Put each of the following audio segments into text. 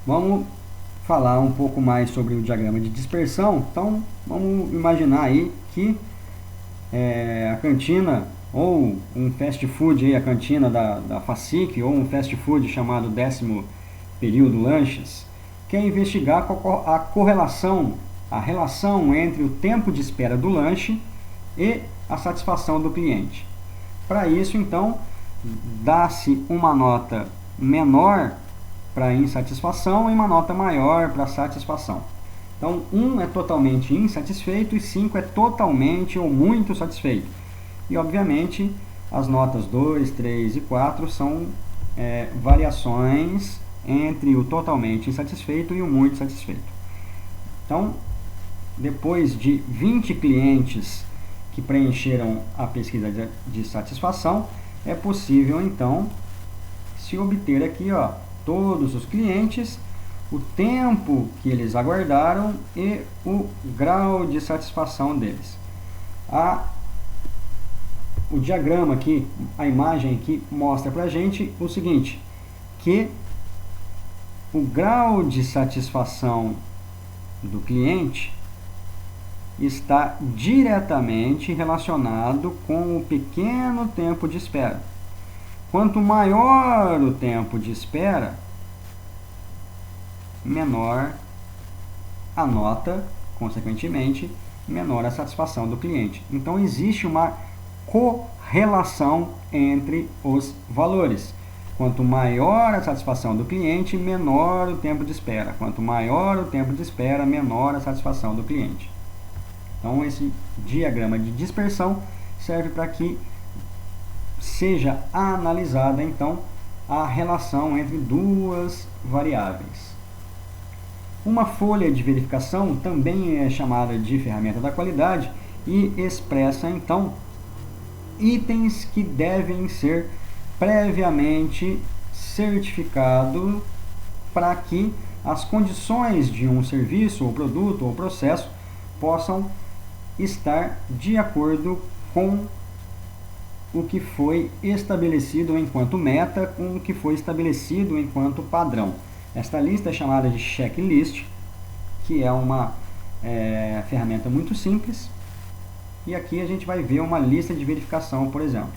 Vamos falar um pouco mais sobre o diagrama de dispersão. Então, vamos imaginar aí que a cantina ou um fast food, aí, a cantina da FACIC, ou um fast food chamado 10º período lanches, quer investigar a correlação, a relação entre o tempo de espera do lanche e a satisfação do cliente. Para isso, então, dá-se uma nota menor para insatisfação e uma nota maior para satisfação. Então, 1 é totalmente insatisfeito e 5 é totalmente ou muito satisfeito. E, obviamente, as notas 2, 3 e 4 são variações entre o totalmente insatisfeito e o muito satisfeito. Então, depois de 20 clientes que preencheram a pesquisa de satisfação, é possível, então, se obter aqui, ó, todos os clientes, o tempo que eles aguardaram e o grau de satisfação deles. O diagrama aqui, a imagem aqui, mostra para a gente o seguinte, que o grau de satisfação do cliente está diretamente relacionado com o pequeno tempo de espera. Quanto maior o tempo de espera, menor a nota, consequentemente, menor a satisfação do cliente. Então, existe uma correlação entre os valores. Quanto maior a satisfação do cliente, menor o tempo de espera. Quanto maior o tempo de espera, menor a satisfação do cliente. Então, esse diagrama de dispersão serve para que seja analisada, então, a relação entre duas variáveis. Uma folha de verificação também é chamada de ferramenta da qualidade e expressa, então, itens que devem ser previamente certificados para que as condições de um serviço, ou produto, ou processo possam estar de acordo com o que foi estabelecido enquanto meta, com o que foi estabelecido enquanto padrão. Esta lista é chamada de checklist, que é uma ferramenta muito simples. E aqui a gente vai ver uma lista de verificação, por exemplo.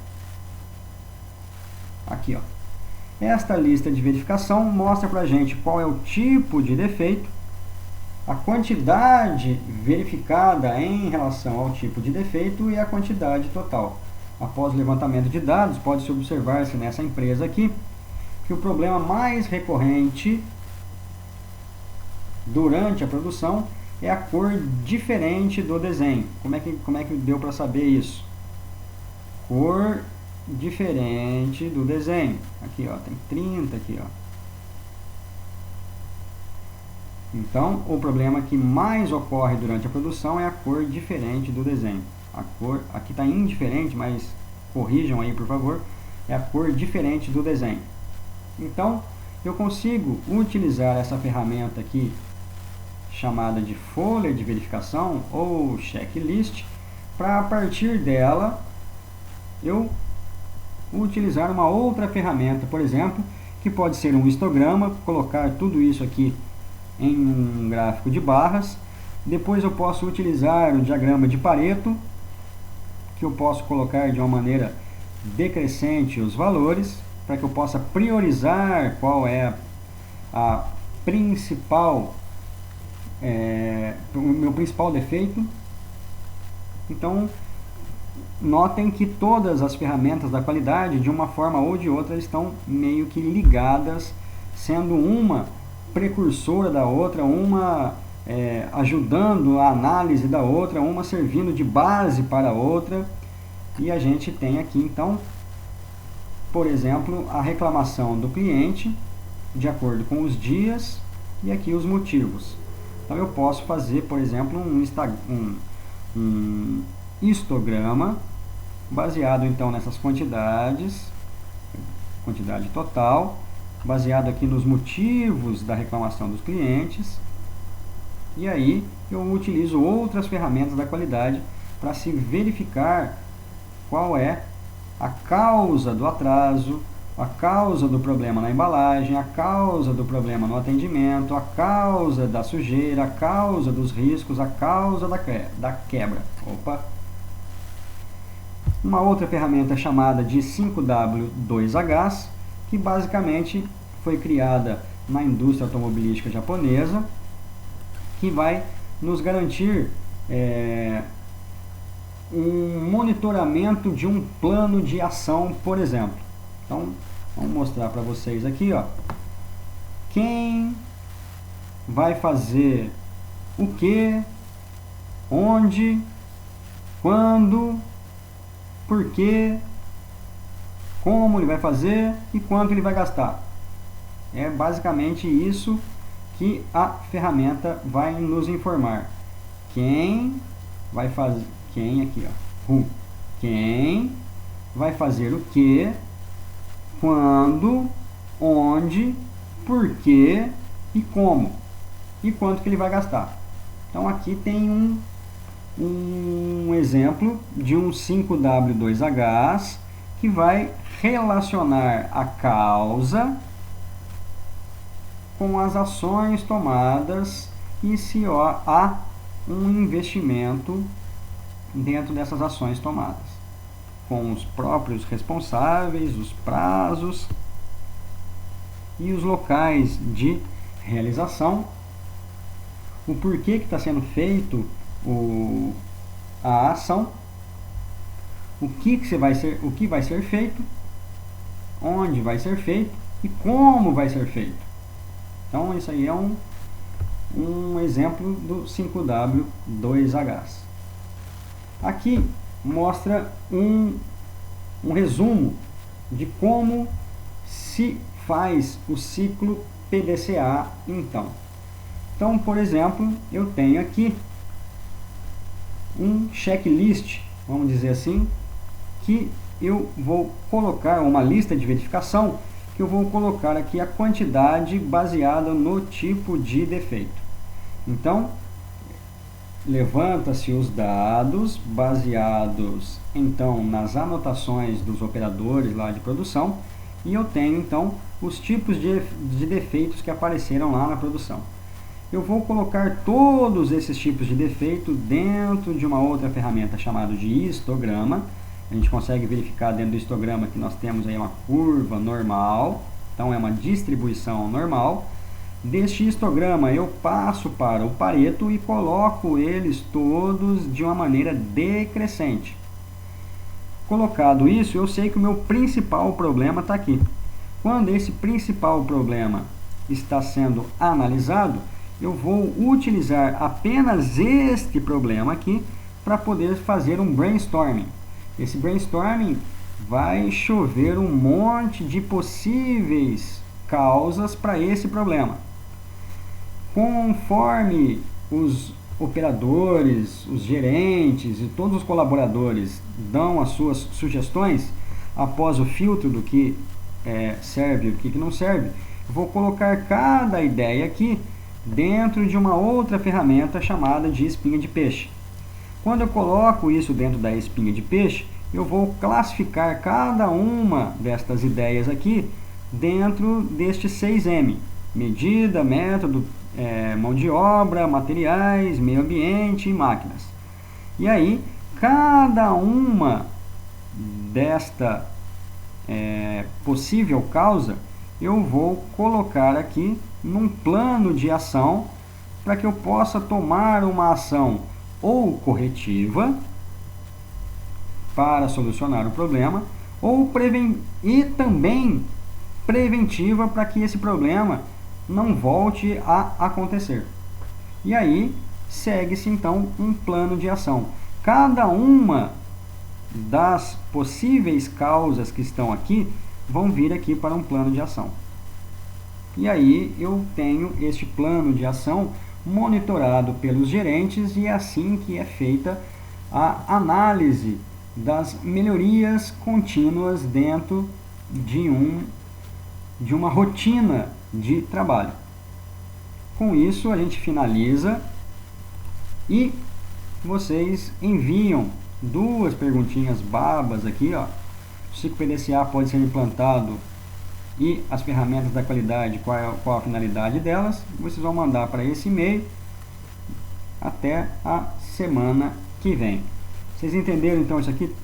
Aqui, ó. Esta lista de verificação mostra para a gente qual é o tipo de defeito, a quantidade verificada em relação ao tipo de defeito e a quantidade total. Após o levantamento de dados, pode-se observar-se nessa empresa aqui que o problema mais recorrente durante a produção é a cor diferente do desenho. Como é que deu para saber isso? Cor diferente do desenho. Aqui, ó, tem 30 aqui, ó. Então, o problema que mais ocorre durante a produção é a cor diferente do desenho. A cor, aqui está indiferente, mas corrijam aí, por favor. É a cor diferente do desenho. Então, eu consigo utilizar essa ferramenta aqui, chamada de folha de verificação ou checklist, para a partir dela eu utilizar uma outra ferramenta, por exemplo, que pode ser um histograma, colocar tudo isso aqui em um gráfico de barras. Depois eu posso utilizar o diagrama de Pareto, que eu posso colocar de uma maneira decrescente os valores, para que eu possa priorizar qual é a principal, o meu principal defeito. Então, notem que todas as ferramentas da qualidade, de uma forma ou de outra, estão meio que ligadas, sendo uma precursora da outra, uma ajudando a análise da outra, uma servindo de base para a outra. E a gente tem aqui, então, por exemplo, a reclamação do cliente, de acordo com os dias, e aqui os motivos. Então, eu posso fazer, por exemplo, um histograma, baseado, então, nessas quantidade total, baseado aqui nos motivos da reclamação dos clientes. E aí eu utilizo outras ferramentas da qualidade para se verificar qual é a causa do atraso, a causa do problema na embalagem, a causa do problema no atendimento, a causa da sujeira, a causa dos riscos, a causa da quebra. Opa! Uma outra ferramenta chamada de 5W2Hs, que basicamente foi criada na indústria automobilística japonesa, que vai nos garantir um monitoramento de um plano de ação, por exemplo. Então, vamos mostrar para vocês aqui, ó, quem vai fazer o que, onde, quando, por quê, como ele vai fazer e quanto ele vai gastar. É basicamente isso que a ferramenta vai nos informar. Quem vai fazer, quem aqui, ó, quem vai fazer o que, quando, onde, por quê e como, e quanto que ele vai gastar. Então aqui tem um exemplo de um 5W2Hs que vai relacionar a causa com as ações tomadas e se há um investimento dentro dessas ações tomadas, com os próprios responsáveis, os prazos e os locais de realização, o porquê que está sendo feito a ação, o que vai ser feito, onde vai ser feito e como vai ser feito. Então isso aí é um exemplo do 5W2Hs. Aqui mostra um resumo de como se faz o ciclo PDCA então. Então, por exemplo, eu tenho aqui um checklist, vamos dizer assim, que eu vou colocar uma lista de verificação, que eu vou colocar aqui a quantidade baseada no tipo de defeito. Então, levanta-se os dados baseados então nas anotações dos operadores lá de produção e eu tenho então os tipos de defeitos que apareceram lá na produção. Eu vou colocar todos esses tipos de defeito dentro de uma outra ferramenta chamada de histograma. A gente consegue verificar dentro do histograma que nós temos aí uma curva normal, então é uma distribuição normal. Deste histograma eu passo para o Pareto e coloco eles todos de uma maneira decrescente. Colocado isso, eu sei que o meu principal problema está aqui. Quando esse principal problema está sendo analisado, eu vou utilizar apenas este problema aqui para poder fazer um brainstorming. Esse brainstorming vai chover um monte de possíveis causas para esse problema. Conforme os operadores, os gerentes e todos os colaboradores dão as suas sugestões, após o filtro do que serve e o que não serve, eu vou colocar cada ideia aqui dentro de uma outra ferramenta chamada de espinha de peixe. Quando eu coloco isso dentro da espinha de peixe, eu vou classificar cada uma destas ideias aqui dentro deste 6M. Medida, método, mão de obra, materiais, meio ambiente e máquinas. E aí, cada uma desta possível causa, eu vou colocar aqui num plano de ação para que eu possa tomar uma ação ou corretiva para solucionar o problema ou também preventiva para que esse problema não volte a acontecer. E aí segue-se então um plano de ação. Cada uma das possíveis causas que estão aqui vão vir aqui para um plano de ação. E aí eu tenho este plano de ação monitorado pelos gerentes e é assim que é feita a análise das melhorias contínuas dentro de uma rotina de trabalho. Com isso a gente finaliza e vocês enviam duas perguntinhas babas aqui, ó. O ciclo PDCA pode ser implantado e as ferramentas da qualidade, qual a finalidade delas, vocês vão mandar para esse e-mail até a semana que vem. Vocês entenderam então isso aqui?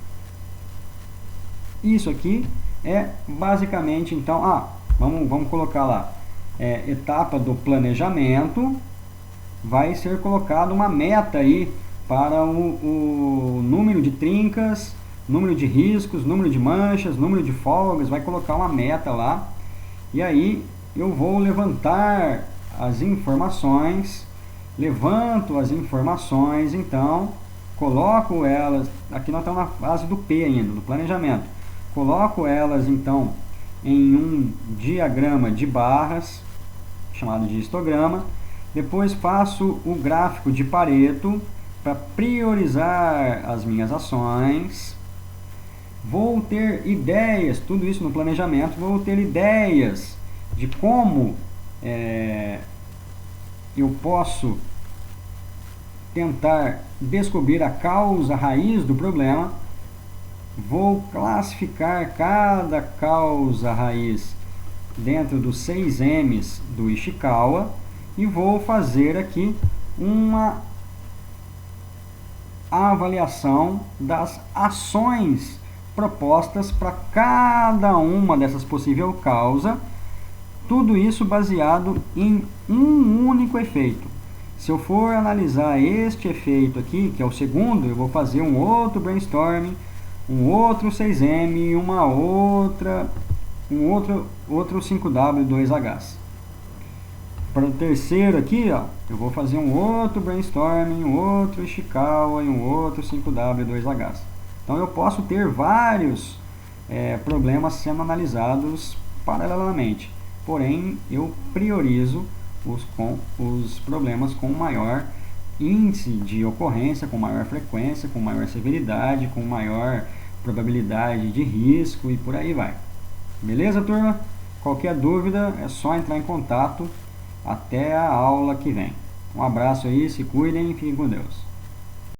Isso aqui é basicamente, então, vamos colocar lá, etapa do planejamento, vai ser colocado uma meta aí para o número de trincas, número de riscos, número de manchas, número de folgas, vai colocar uma meta lá, e aí eu vou levantar as informações, então, coloco elas, aqui nós estamos na fase do P ainda, do planejamento, coloco elas então em um diagrama de barras, chamado de histograma, depois faço o gráfico de Pareto para priorizar as minhas ações. Vou ter ideias, tudo isso no planejamento, vou ter ideias de como eu posso tentar descobrir a causa raiz do problema. Vou classificar cada causa raiz dentro dos 6 M's do Ishikawa e vou fazer aqui uma avaliação das ações propostas para cada uma dessas possíveis causas, tudo isso baseado em um único efeito. Se eu for analisar este efeito aqui, que é o segundo, eu vou fazer um outro brainstorming, um outro 6M e um outro 5W2Hs. Para o terceiro aqui, eu vou fazer um outro brainstorming, um outro Ishikawa e um outro 5W2Hs. Então eu posso ter vários problemas sendo analisados paralelamente, porém eu priorizo os problemas com maior índice de ocorrência, com maior frequência, com maior severidade, com maior probabilidade de risco e por aí vai. Beleza, turma? Qualquer dúvida é só entrar em contato. Até a aula que vem. Um abraço aí, se cuidem e fiquem com Deus.